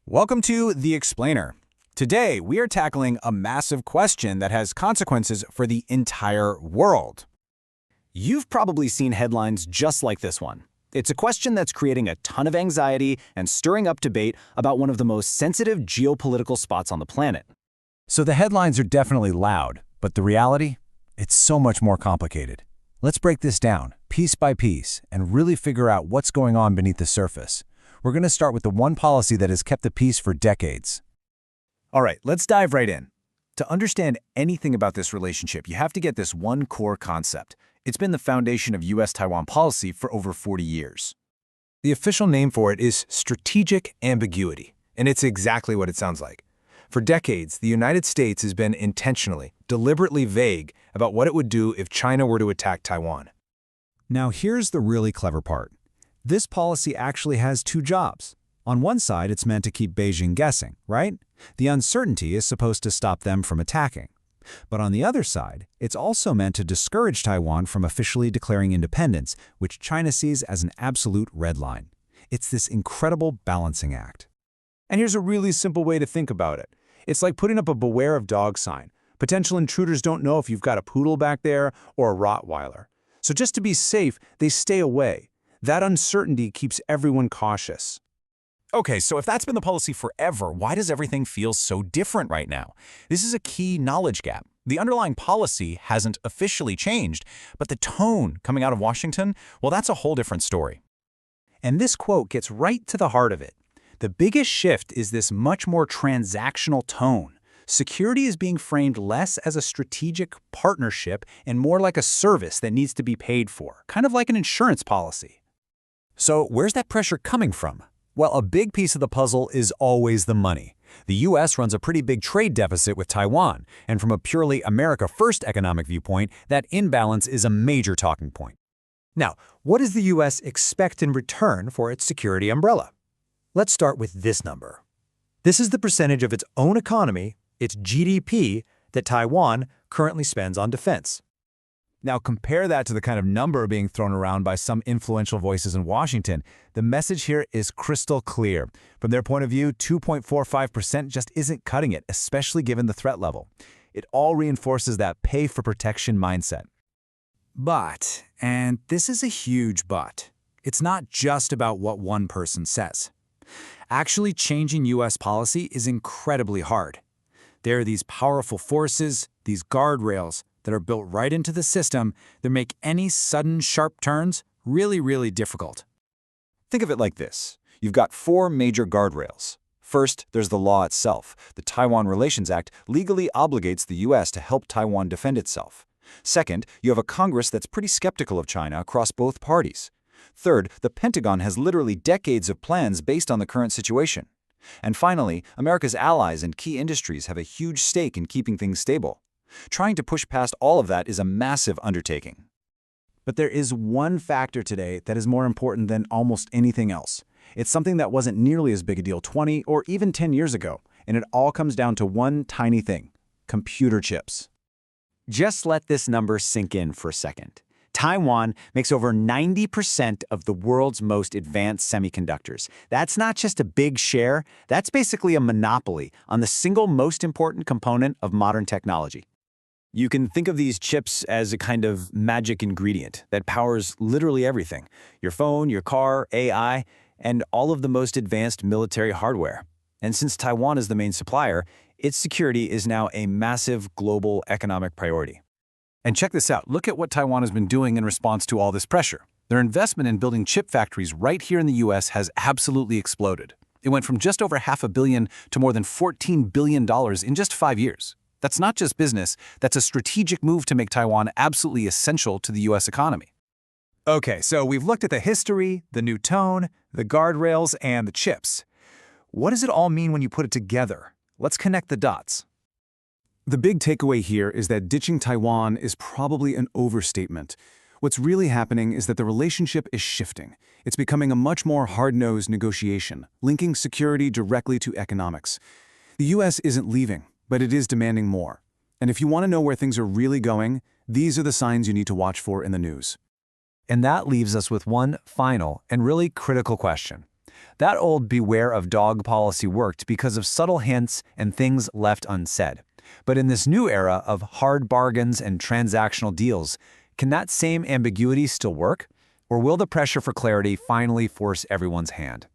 Welcome to The Explainer. Today, we are tackling a massive question that has consequences for the entire world. You've probably seen headlines just like this one. It's a question that's creating a ton of anxiety and stirring up debate about one of the most sensitive geopolitical spots on the planet. So the headlines are definitely loud, but the reality? It's so much more complicated. Let's break this down, piece by piece, and really figure out what's going on beneath the surface. We're going to start with the one policy that has kept the peace for decades. All right, let's dive right in. To understand anything about this relationship, you have to get this one core concept. It's been the foundation of U.S.-Taiwan policy for over 40 years. The official name for it is strategic ambiguity, and it's exactly what it sounds like. For decades, the United States has been intentionally, deliberately vague about what it would do if China were to attack Taiwan. Now here's the really clever part. This policy actually has two jobs. On one side, it's meant to keep Beijing guessing, right? The uncertainty is supposed to stop them from attacking. But on the other side, it's also meant to discourage Taiwan from officially declaring independence, which China sees as an absolute red line. It's this incredible balancing act. And here's a really simple way to think about it. It's like putting up a beware of dog sign. Potential intruders don't know if you've got a poodle back there or a Rottweiler. So just to be safe, they stay away. That uncertainty keeps everyone cautious. Okay, so if that's been the policy forever, why does everything feel so different right now? This is a key knowledge gap. The underlying policy hasn't officially changed, but the tone coming out of Washington, well, that's a whole different story. And this quote gets right to the heart of it. The biggest shift is this much more transactional tone. Security is being framed less as a strategic partnership and more like a service that needs to be paid for, kind of like an insurance policy. So where's that pressure coming from? Well, a big piece of the puzzle is always the money. The U.S. runs a pretty big trade deficit with Taiwan, and from a purely America-first economic viewpoint, that imbalance is a major talking point. Now, what does the U.S. expect in return for its security umbrella? Let's start with this number. This is the percentage of its own economy, its GDP, that Taiwan currently spends on defense. Now compare that to the kind of number being thrown around by some influential voices in Washington. The message here is crystal clear. From their point of view, 2.45% just isn't cutting it, especially given the threat level. It all reinforces that pay-for-protection mindset. But, and this is a huge but, it's not just about what one person says. Actually changing U.S. policy is incredibly hard. There are these powerful forces, these guardrails, that are built right into the system that make any sudden sharp turns really, really difficult. Think of it like this. You've got four major guardrails. First, there's the law itself. The Taiwan Relations Act legally obligates the U.S. to help Taiwan defend itself. Second, you have a Congress that's pretty skeptical of China across both parties. Third, the Pentagon has literally decades of plans based on the current situation. And finally, America's allies and key industries have a huge stake in keeping things stable. Trying to push past all of that is a massive undertaking. But there is one factor today that is more important than almost anything else. It's something that wasn't nearly as big a deal 20 or even 10 years ago, and it all comes down to one tiny thing: computer chips. Just let this number sink in for a second. Taiwan makes over 90% of the world's most advanced semiconductors. That's not just a big share, that's basically a monopoly on the single most important component of modern technology. You can think of these chips as a kind of magic ingredient that powers literally everything: your phone, your car, AI, and all of the most advanced military hardware. And since Taiwan is the main supplier, its security is now a massive global economic priority. And check this out. Look at what Taiwan has been doing in response to all this pressure. Their investment in building chip factories right here in the U.S. has absolutely exploded. It went from just over $500 million to more than $14 billion in just 5 years. That's not just business, that's a strategic move to make Taiwan absolutely essential to the U.S. economy. Okay, so we've looked at the history, the new tone, the guardrails, and the chips. What does it all mean when you put it together? Let's connect the dots. The big takeaway here is that ditching Taiwan is probably an overstatement. What's really happening is that the relationship is shifting. It's becoming a much more hard-nosed negotiation, linking security directly to economics. The U.S. isn't leaving, but it is demanding more. And if you want to know where things are really going, these are the signs you need to watch for in the news. And that leaves us with one final and really critical question. That old beware of dog policy worked because of subtle hints and things left unsaid. But in this new era of hard bargains and transactional deals, can that same ambiguity still work? Or will the pressure for clarity finally force everyone's hand?